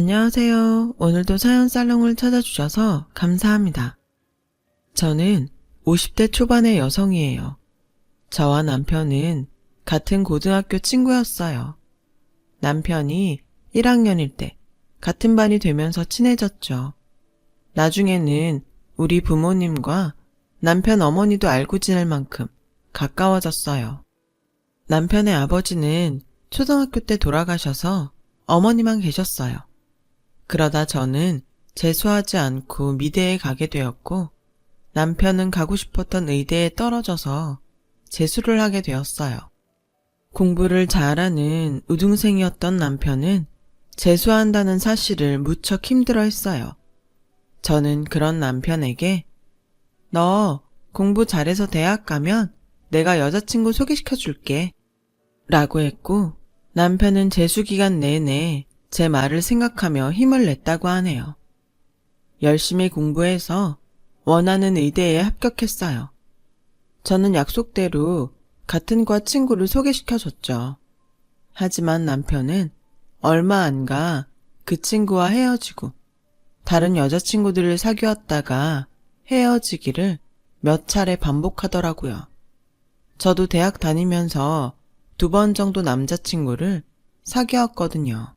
안녕하세요. 오늘도 사연 살롱을 찾아주셔서 감사합니다. 저는 50대 초반의 여성이에요. 저와 남편은 같은 고등학교 친구였어요. 남편이 1학년일 때 같은 반이 되면서 친해졌죠. 나중에는 우리 부모님과 남편 어머니도 알고 지낼 만큼 가까워졌어요. 남편의 아버지는 초등학교 때 돌아가셔서 어머니만 계셨어요. 그러다 저는 재수하지 않고 미대에 가게 되었고 남편은 가고 싶었던 의대에 떨어져서 재수를 하게 되었어요. 공부를 잘하는 우등생이었던 남편은 재수한다는 사실을 무척 힘들어했어요. 저는 그런 남편에게 너 공부 잘해서 대학 가면 내가 여자친구 소개시켜줄게 라고 했고 남편은 재수 기간 내내 제 말을 생각하며 힘을 냈다고 하네요. 열심히 공부해서 원하는 의대에 합격했어요. 저는 약속대로 같은 과 친구를 소개시켜줬죠. 하지만 남편은 얼마 안 가 그 친구와 헤어지고 다른 여자친구들을 사귀었다가 헤어지기를 몇 차례 반복하더라고요. 저도 대학 다니면서 2번 정도 남자친구를 사귀었거든요.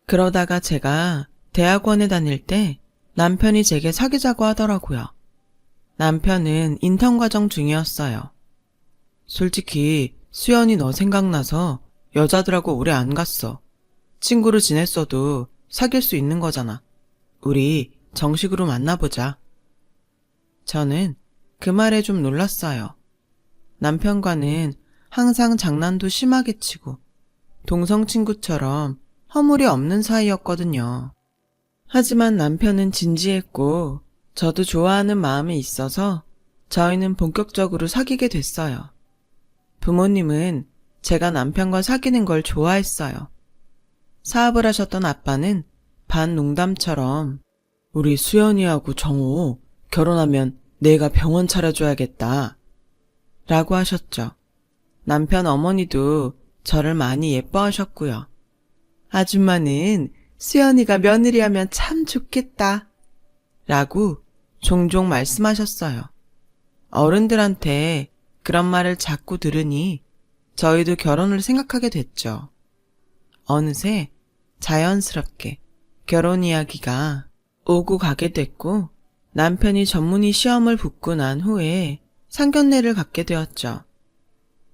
그러다가 제가 대학원에 다닐 때 남편이 제게 사귀자고 하더라고요. 남편은 인턴 과정 중이었어요. 솔직히 수연이 너 생각나서 여자들하고 오래 안 갔어. 친구로 지냈어도 사귈 수 있는 거잖아. 우리 정식으로 만나보자. 저는 그 말에 좀 놀랐어요. 남편과는 항상 장난도 심하게 치고 동성 친구처럼 허물이 없는 사이였거든요. 하지만 남편은 진지했고 저도 좋아하는 마음이 있어서 저희는 본격적으로 사귀게 됐어요. 부모님은 제가 남편과 사귀는 걸 좋아했어요. 사업을 하셨던 아빠는 반농담처럼 우리 수연이하고 정호 결혼하면 내가 병원 차려줘야겠다 라고 하셨죠. 남편 어머니도 저를 많이 예뻐하셨고요. 아줌마는 수연이가 며느리 하면 참 좋겠다 라고 종종 말씀하셨어요. 어른들한테 그런 말을 자꾸 들으니 저희도 결혼을 생각하게 됐죠. 어느새 자연스럽게 결혼 이야기가 오고 가게 됐고 남편이 전문의 시험을 붙고 난 후에 상견례를 갖게 되었죠.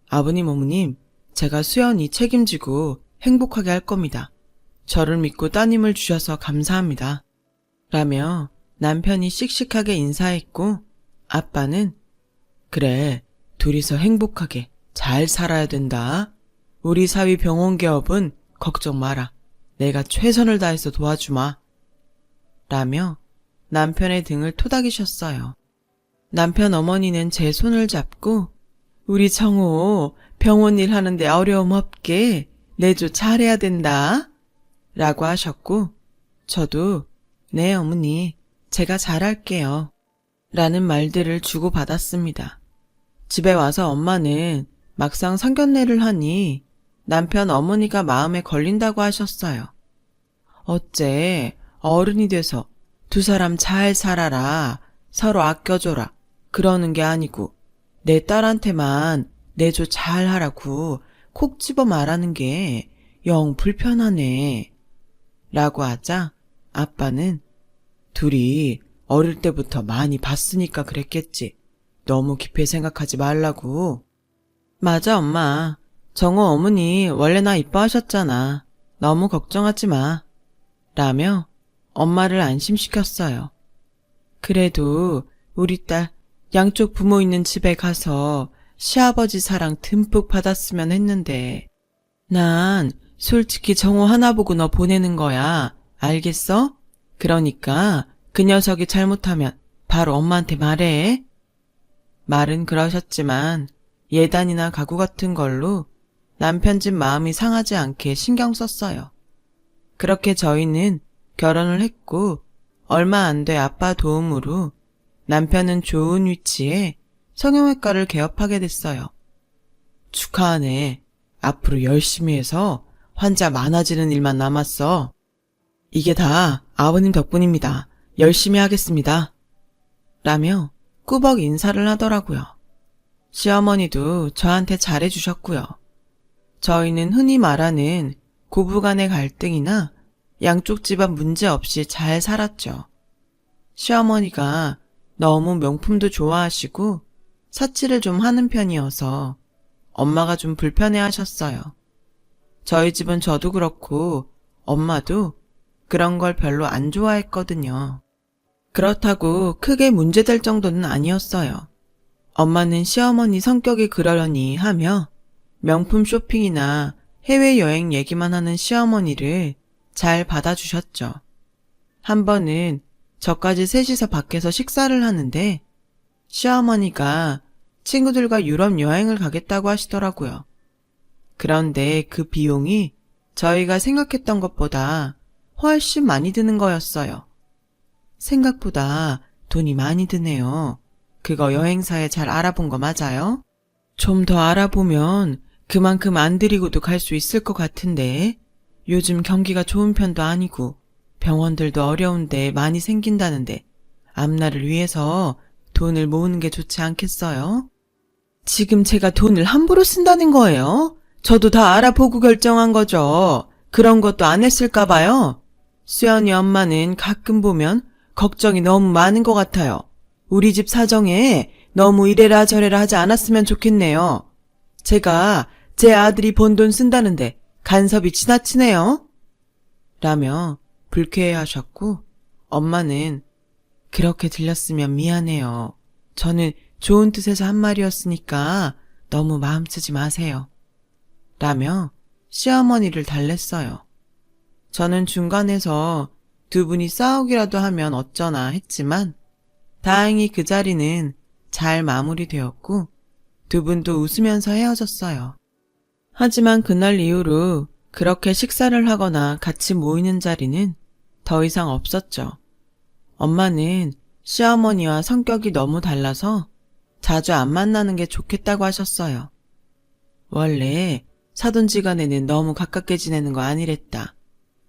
아버님 어머님, 제가 수연이 책임지고 행복하게 할 겁니다. 저를 믿고 따님을 주셔서 감사합니다. 라며 남편이 씩씩하게 인사했고 아빠는 그래, 둘이서 행복하게 잘 살아야 된다. 우리 사위 병원 개업은 걱정 마라. 내가 최선을 다해서 도와주마. 라며 남편의 등을 토닥이셨어요. 남편 어머니는 제 손을 잡고 우리 정호 병원 일 하는데 어려움 없게 내조 잘해야 된다. 라고 하셨고 저도 네 어머니 제가 잘할게요. 라는 말들을 주고받았습니다. 집에 와서 엄마는 막상 상견례를 하니 남편 어머니가 마음에 걸린다고 하셨어요. 어째 어른이 돼서 두 사람 잘 살아라, 서로 아껴줘라 그러는 게 아니고 내 딸한테만 내조 잘하라고 콕 집어 말하는 게 영 불편하네 라고 하자 아빠는 둘이 어릴 때부터 많이 봤으니까 그랬겠지. 너무 깊이 생각하지 말라고. 맞아 엄마. 정호 어머니 원래 나 이뻐하셨잖아. 너무 걱정하지 마. 라며 엄마를 안심시켰어요. 그래도 우리 딸 양쪽 부모 있는 집에 가서 시아버지 사랑 듬뿍 받았으면 했는데 난 솔직히 정호 하나 보고 너 보내는 거야. 알겠어? 그러니까 그 녀석이 잘못하면 바로 엄마한테 말해. 말은 그러셨지만 예단이나 가구 같은 걸로 남편 집 마음이 상하지 않게 신경 썼어요. 그렇게 저희는 결혼을 했고 얼마 안 돼 아빠 도움으로 남편은 좋은 위치에 성형외과를 개업하게 됐어요. 축하하네. 앞으로 열심히 해서 환자 많아지는 일만 남았어. 이게 다 아버님 덕분입니다. 열심히 하겠습니다. 라며 꾸벅 인사를 하더라고요. 시어머니도 저한테 잘해주셨고요. 저희는 흔히 말하는 고부간의 갈등이나 양쪽 집안 문제 없이 잘 살았죠. 시어머니가 너무 명품도 좋아하시고 사치를 좀 하는 편이어서 엄마가 좀 불편해 하셨어요. 저희 집은 저도 그렇고 엄마도 그런 걸 별로 안 좋아했거든요. 그렇다고 크게 문제될 정도는 아니었어요. 엄마는 시어머니 성격이 그러려니 하며 명품 쇼핑이나 해외여행 얘기만 하는 시어머니를 잘 받아주셨죠. 한 번은 저까지 셋이서 밖에서 식사를 하는데 시어머니가 친구들과 유럽 여행을 가겠다고 하시더라고요. 그런데 그 비용이 저희가 생각했던 것보다 훨씬 많이 드는 거였어요. 생각보다 돈이 많이 드네요. 그거 여행사에 잘 알아본 거 맞아요? 좀 더 알아보면 그만큼 안 들이고도 갈 수 있을 것 같은데 요즘 경기가 좋은 편도 아니고 병원들도 어려운데 많이 생긴다는데 앞날을 위해서 돈을 모으는 게 좋지 않겠어요? 지금 제가 돈을 함부로 쓴다는 거예요? 저도 다 알아보고 결정한 거죠. 그런 것도 안 했을까 봐요. 수연이 엄마는 가끔 보면 걱정이 너무 많은 것 같아요. 우리 집 사정에 너무 이래라 저래라 하지 않았으면 좋겠네요. 제가 제 아들이 번 돈 쓴다는데 간섭이 지나치네요. 라며 불쾌해하셨고 엄마는 그렇게 들렸으면 미안해요. 저는 좋은 뜻에서 한 말이었으니까 너무 마음 쓰지 마세요. 라며 시어머니를 달랬어요. 저는 중간에서 두 분이 싸우기라도 하면 어쩌나 했지만 다행히 그 자리는 잘 마무리되었고 두 분도 웃으면서 헤어졌어요. 하지만 그날 이후로 그렇게 식사를 하거나 같이 모이는 자리는 더 이상 없었죠. 엄마는 시어머니와 성격이 너무 달라서 자주 안 만나는 게 좋겠다고 하셨어요. 원래 사돈지간에는 너무 가깝게 지내는 거 아니랬다.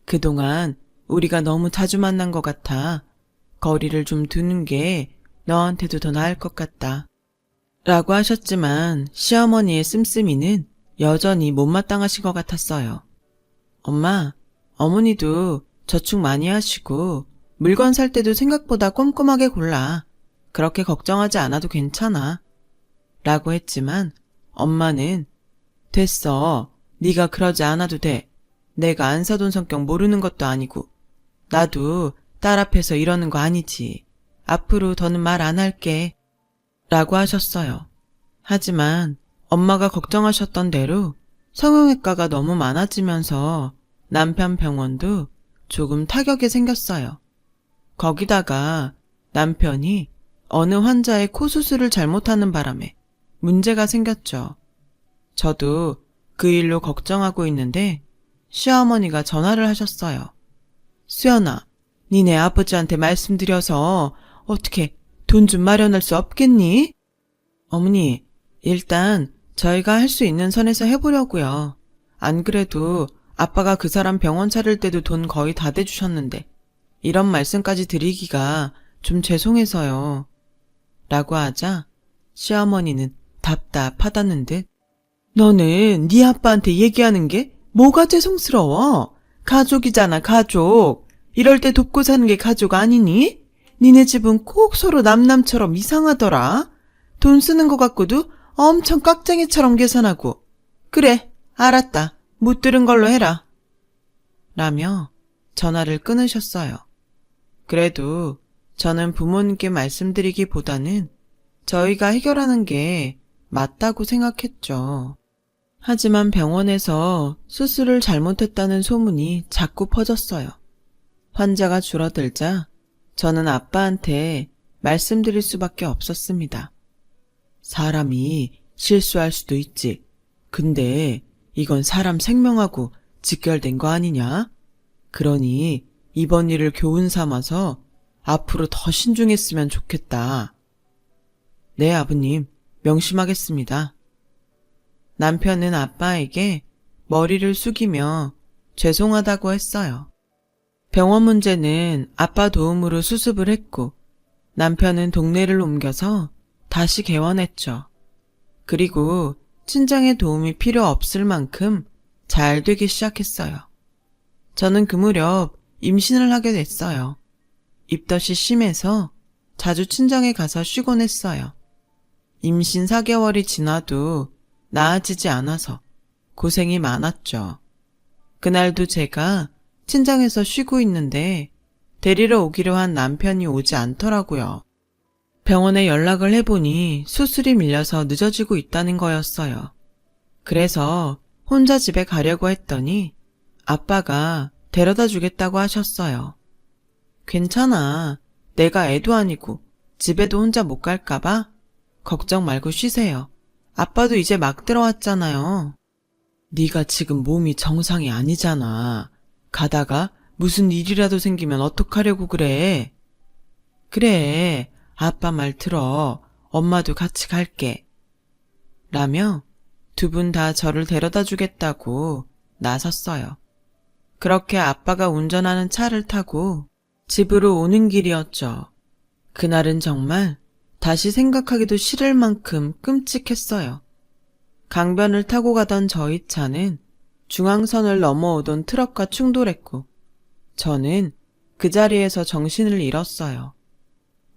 그동안 우리가 너무 자주 만난 것 같아 거리를 좀 두는 게 너한테도 더 나을 것 같다. 라고 하셨지만 시어머니의 씀씀이는 여전히 못마땅하신 것 같았어요. 엄마, 어머니도 저축 많이 하시고 물건 살 때도 생각보다 꼼꼼하게 골라. 그렇게 걱정하지 않아도 괜찮아. 라고 했지만 엄마는 됐어. 네가 그러지 않아도 돼. 내가 안 사돈 성격 모르는 것도 아니고 나도 딸 앞에서 이러는 거 아니지. 앞으로 더는 말 안 할게. 라고 하셨어요. 하지만 엄마가 걱정하셨던 대로 성형외과가 너무 많아지면서 남편 병원도 조금 타격이 생겼어요. 거기다가 남편이 어느 환자의 코 수술을 잘못하는 바람에 문제가 생겼죠. 저도 그 일로 걱정하고 있는데 시어머니가 전화를 하셨어요. 수연아, 니네 아버지한테 말씀드려서 어떻게 돈 좀 마련할 수 없겠니? 어머니, 일단 저희가 할 수 있는 선에서 해보려고요. 안 그래도 아빠가 그 사람 병원 차릴 때도 돈 거의 다 대주셨는데 이런 말씀까지 드리기가 좀 죄송해서요. 라고 하자 시어머니는 답답하다는 듯 너는 네 아빠한테 얘기하는 게 뭐가 죄송스러워? 가족이잖아, 가족. 이럴 때 돕고 사는 게 가족 아니니? 니네 집은 꼭 서로 남남처럼 이상하더라. 돈 쓰는 것 같고도 엄청 깍쟁이처럼 계산하고. 그래, 알았다. 못 들은 걸로 해라. 라며 전화를 끊으셨어요. 그래도 저는 부모님께 말씀드리기보다는 저희가 해결하는 게 맞다고 생각했죠. 하지만 병원에서 수술을 잘못했다는 소문이 자꾸 퍼졌어요. 환자가 줄어들자 저는 아빠한테 말씀드릴 수밖에 없었습니다. 사람이 실수할 수도 있지. 근데 이건 사람 생명하고 직결된 거 아니냐? 그러니 이번 일을 교훈 삼아서 앞으로 더 신중했으면 좋겠다. 네, 아버님, 명심하겠습니다. 남편은 아빠에게 머리를 숙이며 죄송하다고 했어요. 병원 문제는 아빠 도움으로 수습을 했고 남편은 동네를 옮겨서 다시 개원했죠. 그리고 친정의 도움이 필요 없을 만큼 잘 되기 시작했어요. 저는 그 무렵 임신을 하게 됐어요. 입덧이 심해서 자주 친정에 가서 쉬곤 했어요. 임신 4개월이 지나도 나아지지 않아서 고생이 많았죠. 그날도 제가 친정에서 쉬고 있는데 데리러 오기로 한 남편이 오지 않더라고요. 병원에 연락을 해보니 수술이 밀려서 늦어지고 있다는 거였어요. 그래서 혼자 집에 가려고 했더니 아빠가 데려다 주겠다고 하셨어요. 괜찮아. 내가 애도 아니고 집에도 혼자 못 갈까봐 걱정 말고 쉬세요. 아빠도 이제 막 들어왔잖아요. 네가 지금 몸이 정상이 아니잖아. 가다가 무슨 일이라도 생기면 어떡하려고 그래. 그래, 아빠 말 들어. 엄마도 같이 갈게. 라며 두 분 다 저를 데려다 주겠다고 나섰어요. 그렇게 아빠가 운전하는 차를 타고 집으로 오는 길이었죠. 그날은 정말 다시 생각하기도 싫을 만큼 끔찍했어요. 강변을 타고 가던 저희 차는 중앙선을 넘어오던 트럭과 충돌했고 저는 그 자리에서 정신을 잃었어요.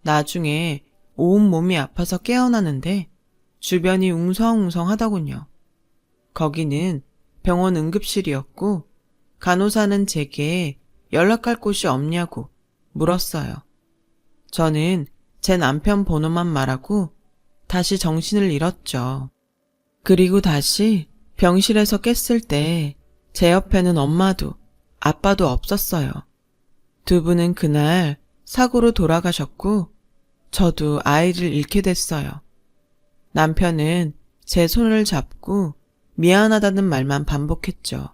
나중에 온몸이 아파서 깨어나는데 주변이 웅성웅성하더군요. 거기는 병원 응급실이었고 간호사는 제게 연락할 곳이 없냐고 물었어요. 저는 제 남편 번호만 말하고 다시 정신을 잃었죠. 그리고 다시 병실에서 깼을 때 제 옆에는 엄마도 아빠도 없었어요. 두 분은 그날 사고로 돌아가셨고 저도 아이를 잃게 됐어요. 남편은 제 손을 잡고 미안하다는 말만 반복했죠.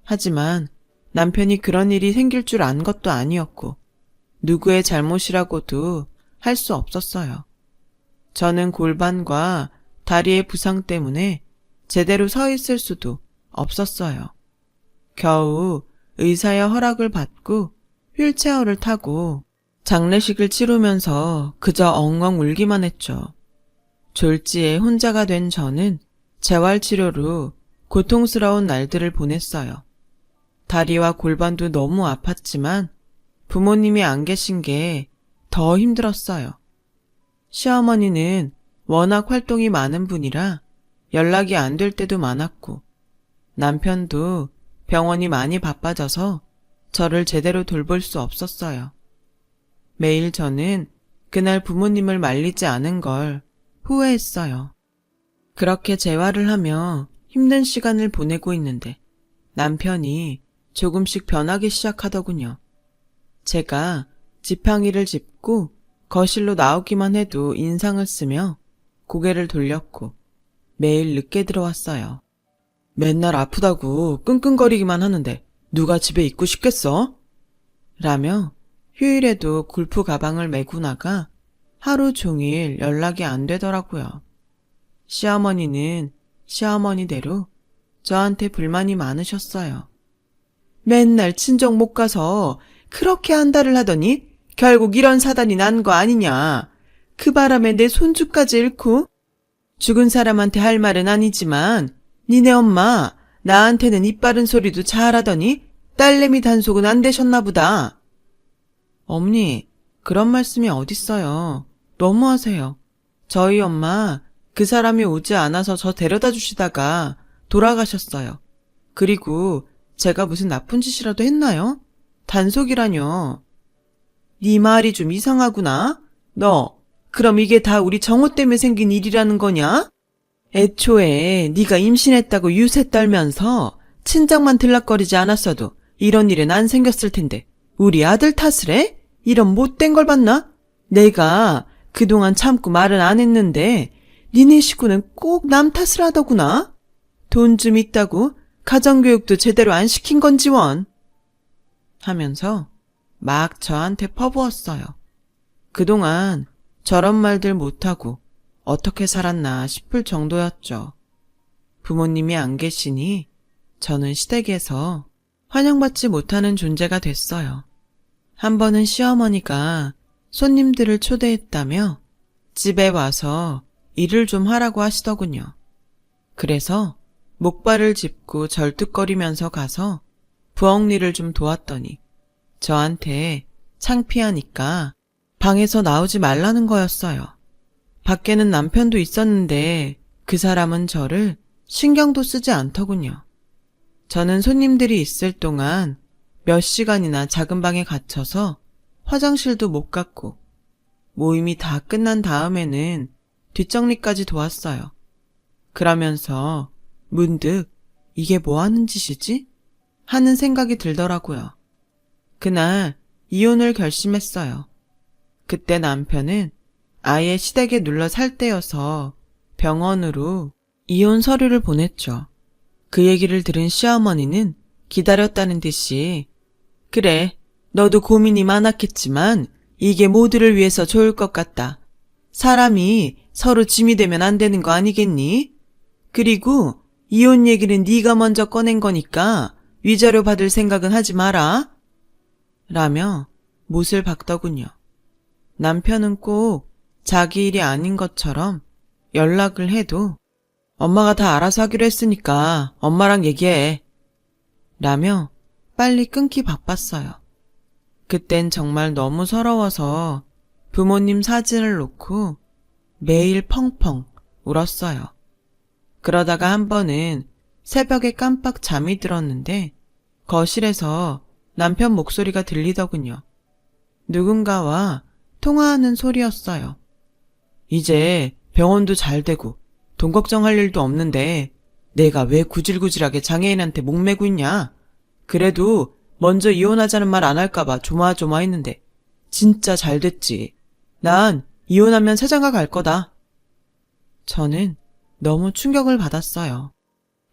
하지만 남편이 그런 일이 생길 줄 안 것도 아니었고 누구의 잘못이라고도 할 수 없었어요. 저는 골반과 다리의 부상 때문에 제대로 서 있을 수도 없었어요. 겨우 의사의 허락을 받고 휠체어를 타고 장례식을 치르면서 그저 엉엉 울기만 했죠. 졸지에 혼자가 된 저는 재활치료로 고통스러운 날들을 보냈어요. 다리와 골반도 너무 아팠지만 부모님이 안 계신 게 더 힘들었어요. 시어머니는 워낙 활동이 많은 분이라 연락이 안 될 때도 많았고 남편도 병원이 많이 바빠져서 저를 제대로 돌볼 수 없었어요. 매일 저는 그날 부모님을 말리지 않은 걸 후회했어요. 그렇게 재활을 하며 힘든 시간을 보내고 있는데 남편이 조금씩 변하기 시작하더군요. 제가 지팡이를 짚고 거실로 나오기만 해도 인상을 쓰며 고개를 돌렸고 매일 늦게 들어왔어요. 맨날 아프다고 끙끙거리기만 하는데 누가 집에 있고 싶겠어? 라며 휴일에도 골프 가방을 메고 나가 하루 종일 연락이 안 되더라고요. 시어머니는 시어머니대로 저한테 불만이 많으셨어요. 맨날 친정 못 가서 그렇게 한달을 하더니 결국 이런 사단이 난 거 아니냐. 그 바람에 내 손주까지 잃고. 죽은 사람한테 할 말은 아니지만 니네 엄마 나한테는 입 바른 소리도 잘하더니 딸내미 단속은 안 되셨나 보다. 어머니, 그런 말씀이 어딨어요. 너무하세요. 저희 엄마 그 사람이 오지 않아서 저 데려다 주시다가 돌아가셨어요. 그리고 제가 무슨 나쁜 짓이라도 했나요? 단속이라뇨. 네 말이 좀 이상하구나. 너 그럼 이게 다 우리 정호 때문에 생긴 일이라는 거냐? 애초에 네가 임신했다고 유세 떨면서 친정만 들락거리지 않았어도 이런 일은 안 생겼을 텐데 우리 아들 탓을 해? 이런 못된 걸 봤나? 내가 그동안 참고 말은 안 했는데 니네 식구는 꼭 남 탓을 하더구나. 돈 좀 있다고 가정교육도 제대로 안 시킨 건지 원. 하면서 막 저한테 퍼부었어요. 그동안 저런 말들 못하고 어떻게 살았나 싶을 정도였죠. 부모님이 안 계시니 저는 시댁에서 환영받지 못하는 존재가 됐어요. 한 번은 시어머니가 손님들을 초대했다며 집에 와서 일을 좀 하라고 하시더군요. 그래서 목발을 짚고 절뚝거리면서 가서 부엌 일을 좀 도왔더니 저한테 창피하니까 방에서 나오지 말라는 거였어요. 밖에는 남편도 있었는데 그 사람은 저를 신경도 쓰지 않더군요. 저는 손님들이 있을 동안 몇 시간이나 작은 방에 갇혀서 화장실도 못 갔고 모임이 다 끝난 다음에는 뒷정리까지 도왔어요. 그러면서 문득 이게 뭐 하는 짓이지? 하는 생각이 들더라고요. 그날 이혼을 결심했어요. 그때 남편은 아예 시댁에 눌러 살 때여서 병원으로 이혼 서류를 보냈죠. 그 얘기를 들은 시어머니는 기다렸다는 듯이 그래, 너도 고민이 많았겠지만 이게 모두를 위해서 좋을 것 같다. 사람이 서로 짐이 되면 안 되는 거 아니겠니? 그리고 이혼 얘기는 네가 먼저 꺼낸 거니까 위자료 받을 생각은 하지 마라. 라며 못을 박더군요. 남편은 꼭 자기 일이 아닌 것처럼 연락을 해도 엄마가 다 알아서 하기로 했으니까 엄마랑 얘기해. 라며 빨리 끊기 바빴어요. 그땐 정말 너무 서러워서 부모님 사진을 놓고 매일 펑펑 울었어요. 그러다가 한 번은 새벽에 깜빡 잠이 들었는데 거실에서 남편 목소리가 들리더군요. 누군가와 통화하는 소리였어요. 이제 병원도 잘 되고 돈 걱정할 일도 없는데 내가 왜 구질구질하게 장애인한테 목매고 있냐? 그래도 먼저 이혼하자는 말 안 할까봐 조마조마했는데 진짜 잘 됐지. 난 이혼하면 새장가 갈 거다. 저는 너무 충격을 받았어요.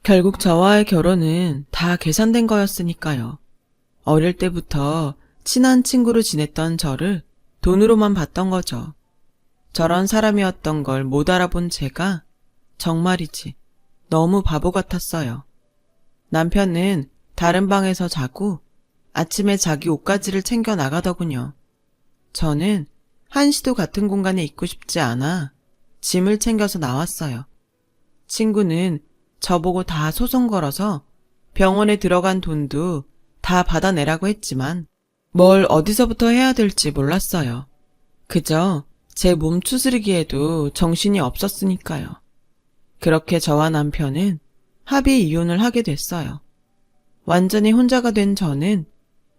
결국 저와의 결혼은 다 계산된 거였으니까요. 어릴 때부터 친한 친구로 지냈던 저를 돈으로만 봤던 거죠. 저런 사람이었던 걸 못 알아본 제가 정말이지 너무 바보 같았어요. 남편은 다른 방에서 자고 아침에 자기 옷가지를 챙겨 나가더군요. 저는 한시도 같은 공간에 있고 싶지 않아 짐을 챙겨서 나왔어요. 친구는 저보고 다 소송 걸어서 병원에 들어간 돈도 다 받아내라고 했지만 뭘 어디서부터 해야 될지 몰랐어요. 그저 제 몸 추스르기에도 정신이 없었으니까요. 그렇게 저와 남편은 합의 이혼을 하게 됐어요. 완전히 혼자가 된 저는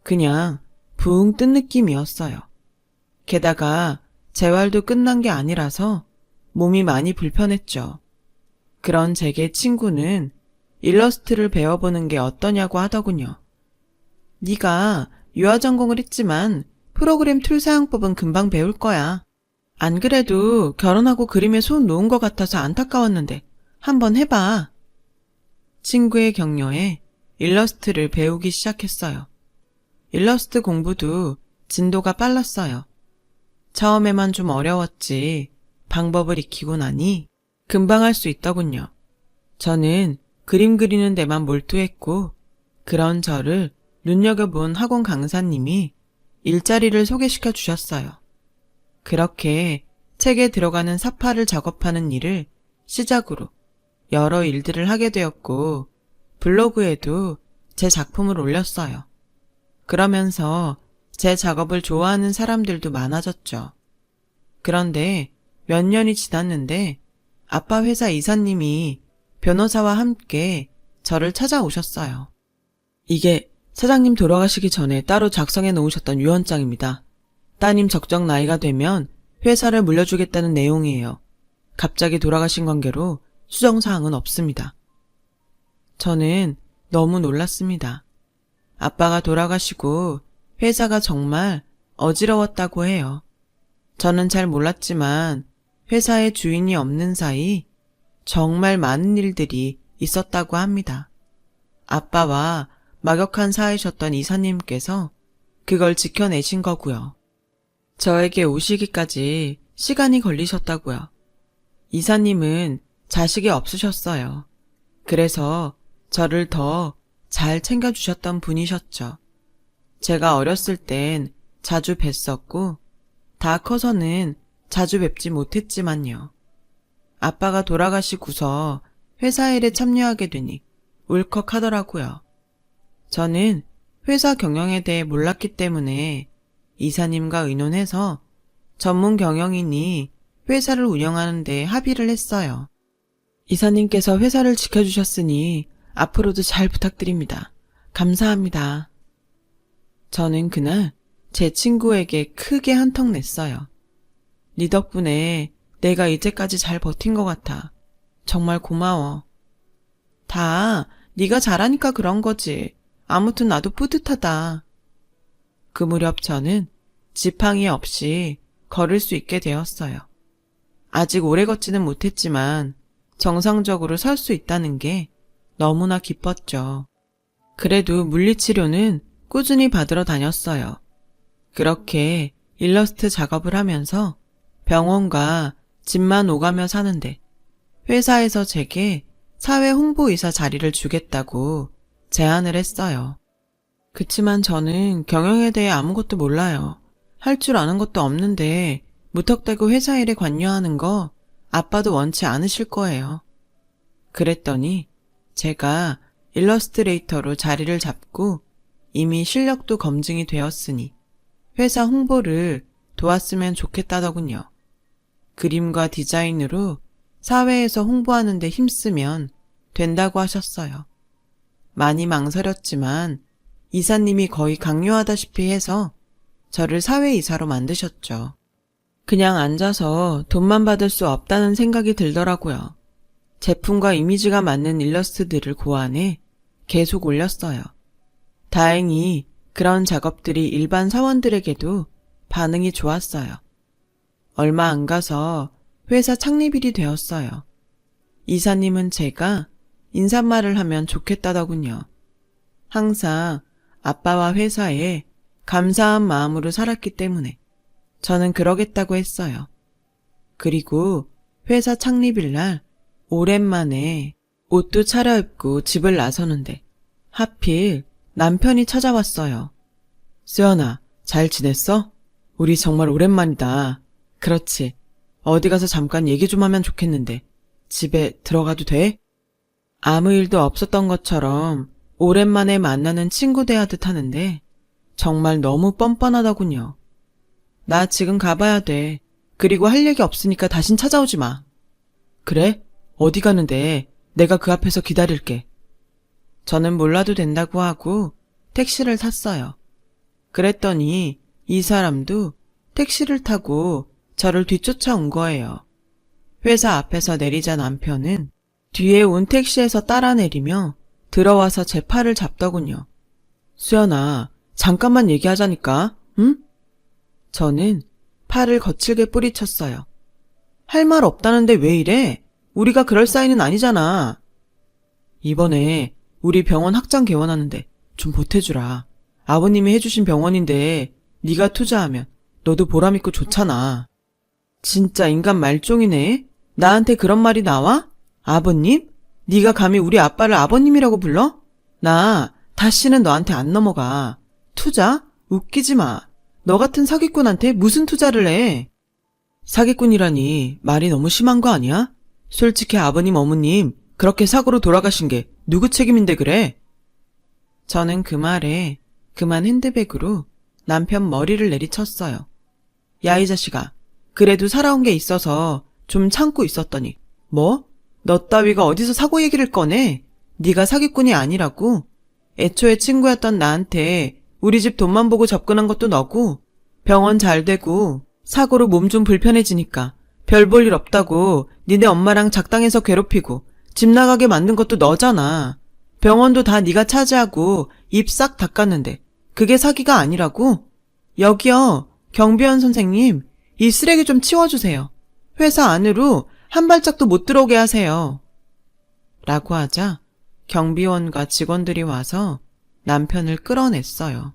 그냥 붕 뜬 느낌이었어요. 게다가 재활도 끝난 게 아니라서 몸이 많이 불편했죠. 그런 제게 친구는 일러스트를 배워보는 게 어떠냐고 하더군요. 네가 유아 전공을 했지만 프로그램 툴 사용법은 금방 배울 거야. 안 그래도 결혼하고 그림에 손 놓은 것 같아서 안타까웠는데 한번 해봐. 친구의 격려에 일러스트를 배우기 시작했어요. 일러스트 공부도 진도가 빨랐어요. 처음에만 좀 어려웠지 방법을 익히고 나니 금방 할 수 있더군요. 저는 그림 그리는 데만 몰두했고 그런 저를 눈여겨본 학원 강사님이 일자리를 소개시켜 주셨어요. 그렇게 책에 들어가는 사파를 작업하는 일을 시작으로 여러 일들을 하게 되었고 블로그에도 제 작품을 올렸어요. 그러면서 제 작업을 좋아하는 사람들도 많아졌죠. 그런데 몇 년이 지났는데 아빠 회사 이사님이 변호사와 함께 저를 찾아오셨어요. 이게 사장님 돌아가시기 전에 따로 작성해 놓으셨던 유언장입니다. 따님 적정 나이가 되면 회사를 물려주겠다는 내용이에요. 갑자기 돌아가신 관계로 수정사항은 없습니다. 저는 너무 놀랐습니다. 아빠가 돌아가시고 회사가 정말 어지러웠다고 해요. 저는 잘 몰랐지만 회사의 주인이 없는 사이 정말 많은 일들이 있었다고 합니다. 아빠와 막역한 사이셨던 이사님께서 그걸 지켜내신 거고요. 저에게 오시기까지 시간이 걸리셨다고요. 이사님은 자식이 없으셨어요. 그래서 저를 더 잘 챙겨주셨던 분이셨죠. 제가 어렸을 땐 자주 뵀었고, 다 커서는 자주 뵙지 못했지만요. 아빠가 돌아가시고서 회사 일에 참여하게 되니 울컥하더라고요. 저는 회사 경영에 대해 몰랐기 때문에 이사님과 의논해서 전문 경영인이 회사를 운영하는 데 합의를 했어요. 이사님께서 회사를 지켜주셨으니 앞으로도 잘 부탁드립니다. 감사합니다. 저는 그날 제 친구에게 크게 한턱 냈어요. 네 덕분에 내가 이제까지 잘 버틴 것 같아. 정말 고마워. 다 네가 잘하니까 그런 거지. 아무튼 나도 뿌듯하다. 그 무렵 저는 지팡이 없이 걸을 수 있게 되었어요. 아직 오래 걷지는 못했지만 정상적으로 설 수 있다는 게 너무나 기뻤죠. 그래도 물리치료는 꾸준히 받으러 다녔어요. 그렇게 일러스트 작업을 하면서 병원과 집만 오가며 사는데 회사에서 제게 사회 홍보이사 자리를 주겠다고 제안을 했어요. 그치만 저는 경영에 대해 아무것도 몰라요. 할 줄 아는 것도 없는데 무턱대고 회사 일에 관여하는 거 아빠도 원치 않으실 거예요. 그랬더니 제가 일러스트레이터로 자리를 잡고 이미 실력도 검증이 되었으니 회사 홍보를 도왔으면 좋겠다더군요. 그림과 디자인으로 사회에서 홍보하는 데 힘쓰면 된다고 하셨어요. 많이 망설였지만 이사님이 거의 강요하다시피 해서 저를 사회이사로 만드셨죠. 그냥 앉아서 돈만 받을 수 없다는 생각이 들더라고요. 제품과 이미지가 맞는 일러스트들을 고안해 계속 올렸어요. 다행히 그런 작업들이 일반 사원들에게도 반응이 좋았어요. 얼마 안 가서 회사 창립일이 되었어요. 이사님은 제가 인사말을 하면 좋겠다더군요. 항상 아빠와 회사에 감사한 마음으로 살았기 때문에 저는 그러겠다고 했어요. 그리고 회사 창립일 날 오랜만에 옷도 차려입고 집을 나서는데 하필 남편이 찾아왔어요. 수연아, 잘 지냈어? 우리 정말 오랜만이다. 그렇지. 어디 가서 잠깐 얘기 좀 하면 좋겠는데 집에 들어가도 돼? 아무 일도 없었던 것처럼 오랜만에 만나는 친구 대하듯 하는데 정말 너무 뻔뻔하더군요. 나 지금 가봐야 돼. 그리고 할 얘기 없으니까 다신 찾아오지 마. 그래? 어디 가는데 내가 그 앞에서 기다릴게. 저는 몰라도 된다고 하고 택시를 탔어요. 그랬더니 이 사람도 택시를 타고 저를 뒤쫓아온 거예요. 회사 앞에서 내리자 남편은 뒤에 온 택시에서 따라 내리며 들어와서 제 팔을 잡더군요. 수연아, 잠깐만 얘기하자니까, 응? 저는 팔을 거칠게 뿌리쳤어요. 할 말 없다는데 왜 이래? 우리가 그럴 사이는 아니잖아. 이번에 우리 병원 확장 개원하는데 좀 보태주라. 아버님이 해주신 병원인데 네가 투자하면 너도 보람있고 좋잖아. 진짜 인간 말종이네. 나한테 그런 말이 나와? 아버님? 네가 감히 우리 아빠를 아버님이라고 불러? 나 다시는 너한테 안 넘어가. 투자? 웃기지 마. 너 같은 사기꾼한테 무슨 투자를 해? 사기꾼이라니 말이 너무 심한 거 아니야? 솔직히 아버님 어머님 그렇게 사고로 돌아가신 게 누구 책임인데 그래? 저는 그 말에 그만 핸드백으로 남편 머리를 내리쳤어요. 야, 이 자식아. 그래도 살아온 게 있어서 좀 참고 있었더니 뭐? 너 따위가 어디서 사고 얘기를 꺼내? 네가 사기꾼이 아니라고? 애초에 친구였던 나한테 우리 집 돈만 보고 접근한 것도 너고 병원 잘 되고 사고로 몸 좀 불편해지니까 별 볼 일 없다고 니네 엄마랑 작당해서 괴롭히고 집 나가게 만든 것도 너잖아. 병원도 다 네가 차지하고 입 싹 닦았는데 그게 사기가 아니라고? 여기요, 경비원 선생님, 이 쓰레기 좀 치워주세요. 회사 안으로 한 발짝도 못 들어오게 하세요. 라고 하자 경비원과 직원들이 와서 남편을 끌어냈어요.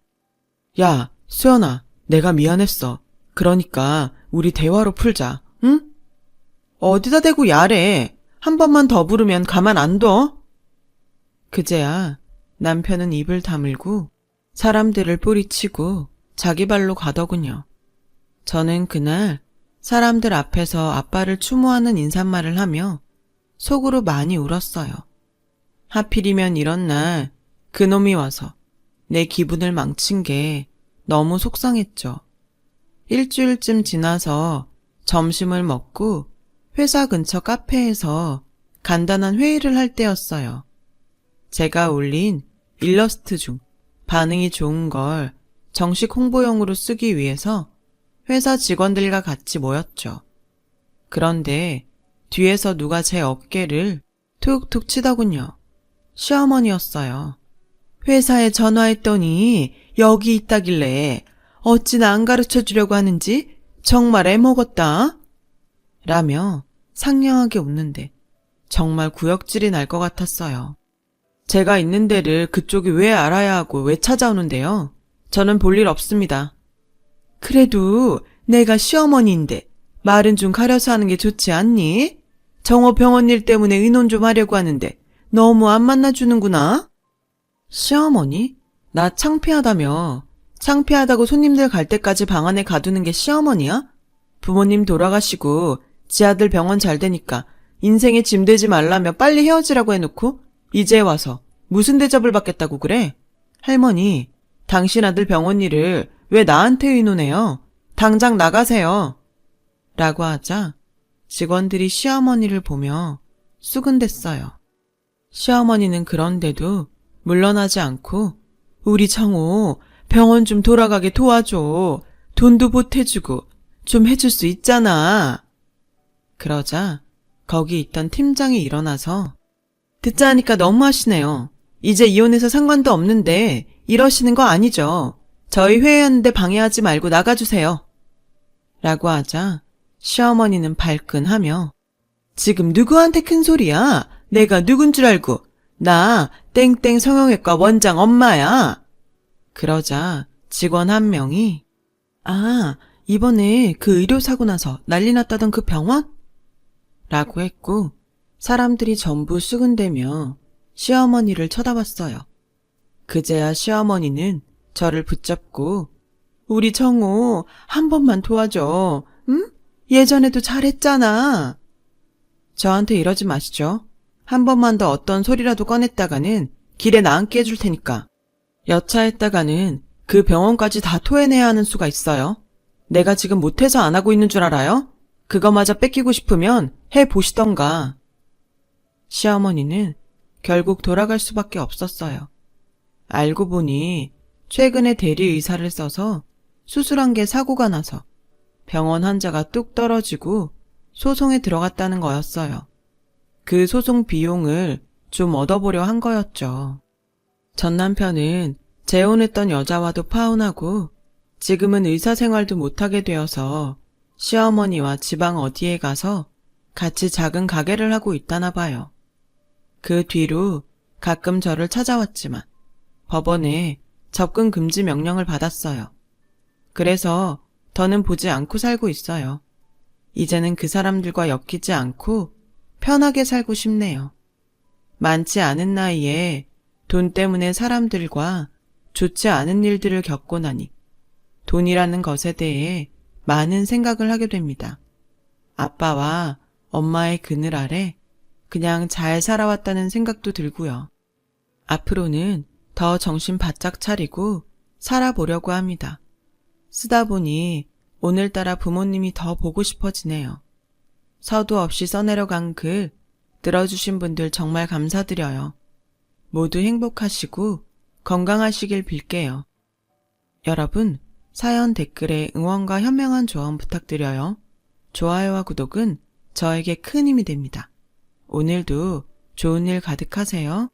야, 수연아, 내가 미안했어. 그러니까 우리 대화로 풀자, 응? 어디다 대고 야래. 한 번만 더 부르면 가만 안 둬? 그제야 남편은 입을 다물고 사람들을 뿌리치고 자기 발로 가더군요. 저는 그날 사람들 앞에서 아빠를 추모하는 인사말을 하며 속으로 많이 울었어요. 하필이면 이런 날 그놈이 와서 내 기분을 망친 게 너무 속상했죠. 일주일쯤 지나서 점심을 먹고 회사 근처 카페에서 간단한 회의를 할 때였어요. 제가 올린 일러스트 중 반응이 좋은 걸 정식 홍보용으로 쓰기 위해서 회사 직원들과 같이 모였죠. 그런데 뒤에서 누가 제 어깨를 툭툭 치더군요. 시어머니였어요. 회사에 전화했더니 여기 있다길래 어찌나 안 가르쳐 주려고 하는지 정말 애먹었다. 라며 상냥하게 웃는데 정말 구역질이 날 것 같았어요. 제가 있는 데를 그쪽이 왜 알아야 하고 왜 찾아오는데요? 저는 볼 일 없습니다. 그래도 내가 시어머니인데 말은 좀 가려서 하는 게 좋지 않니? 정호 병원 일 때문에 의논 좀 하려고 하는데 너무 안 만나주는구나. 시어머니? 나 창피하다며. 창피하다고 손님들 갈 때까지 방 안에 가두는 게 시어머니야? 부모님 돌아가시고 지 아들 병원 잘 되니까 인생에 짐 되지 말라며 빨리 헤어지라고 해놓고 이제 와서 무슨 대접을 받겠다고 그래? 할머니, 당신 아들 병원 일을 왜 나한테 의논해요? 당장 나가세요. 라고 하자 직원들이 시어머니를 보며 수근댔어요. 시어머니는 그런데도 물러나지 않고 우리 정호 병원 좀 돌아가게 도와줘. 돈도 보태주고 좀 해줄 수 있잖아. 그러자 거기 있던 팀장이 일어나서 듣자 하니까 너무하시네요. 이제 이혼해서 상관도 없는데 이러시는 거 아니죠. 저희 회의하는데 방해하지 말고 나가주세요. 라고 하자 시어머니는 발끈하며 지금 누구한테 큰 소리야? 내가 누군 줄 알고. 나 땡땡 성형외과 원장 엄마야. 그러자 직원 한 명이 아, 이번에 그 의료사고 나서 난리 났다던 그 병원? 라고 했고 사람들이 전부 수근대며 시어머니를 쳐다봤어요. 그제야 시어머니는 저를 붙잡고 우리 정호 한 번만 도와줘. 응? 예전에도 잘했잖아. 저한테 이러지 마시죠. 한 번만 더 어떤 소리라도 꺼냈다가는 길에 나앉게 해줄 테니까. 여차했다가는 그 병원까지 다 토해내야 하는 수가 있어요. 내가 지금 못해서 안 하고 있는 줄 알아요? 그거마저 뺏기고 싶으면 해보시던가. 시어머니는 결국 돌아갈 수밖에 없었어요. 알고 보니 최근에 대리의사를 써서 수술한 게 사고가 나서 병원 환자가 뚝 떨어지고 소송에 들어갔다는 거였어요. 그 소송 비용을 좀 얻어보려 한 거였죠. 전 남편은 재혼했던 여자와도 파혼하고 지금은 의사 생활도 못하게 되어서 시어머니와 지방 어디에 가서 같이 작은 가게를 하고 있다나 봐요. 그 뒤로 가끔 저를 찾아왔지만 법원에 접근 금지 명령을 받았어요. 그래서 더는 보지 않고 살고 있어요. 이제는 그 사람들과 엮이지 않고 편하게 살고 싶네요. 많지 않은 나이에 돈 때문에 사람들과 좋지 않은 일들을 겪고 나니 돈이라는 것에 대해 많은 생각을 하게 됩니다. 아빠와 엄마의 그늘 아래 그냥 잘 살아왔다는 생각도 들고요. 앞으로는 더 정신 바짝 차리고 살아보려고 합니다. 쓰다 보니 오늘따라 부모님이 더 보고 싶어지네요. 서두 없이 써내려간 글 들어주신 분들 정말 감사드려요. 모두 행복하시고 건강하시길 빌게요. 여러분, 사연 댓글에 응원과 현명한 조언 부탁드려요. 좋아요와 구독은 저에게 큰 힘이 됩니다. 오늘도 좋은 일 가득하세요.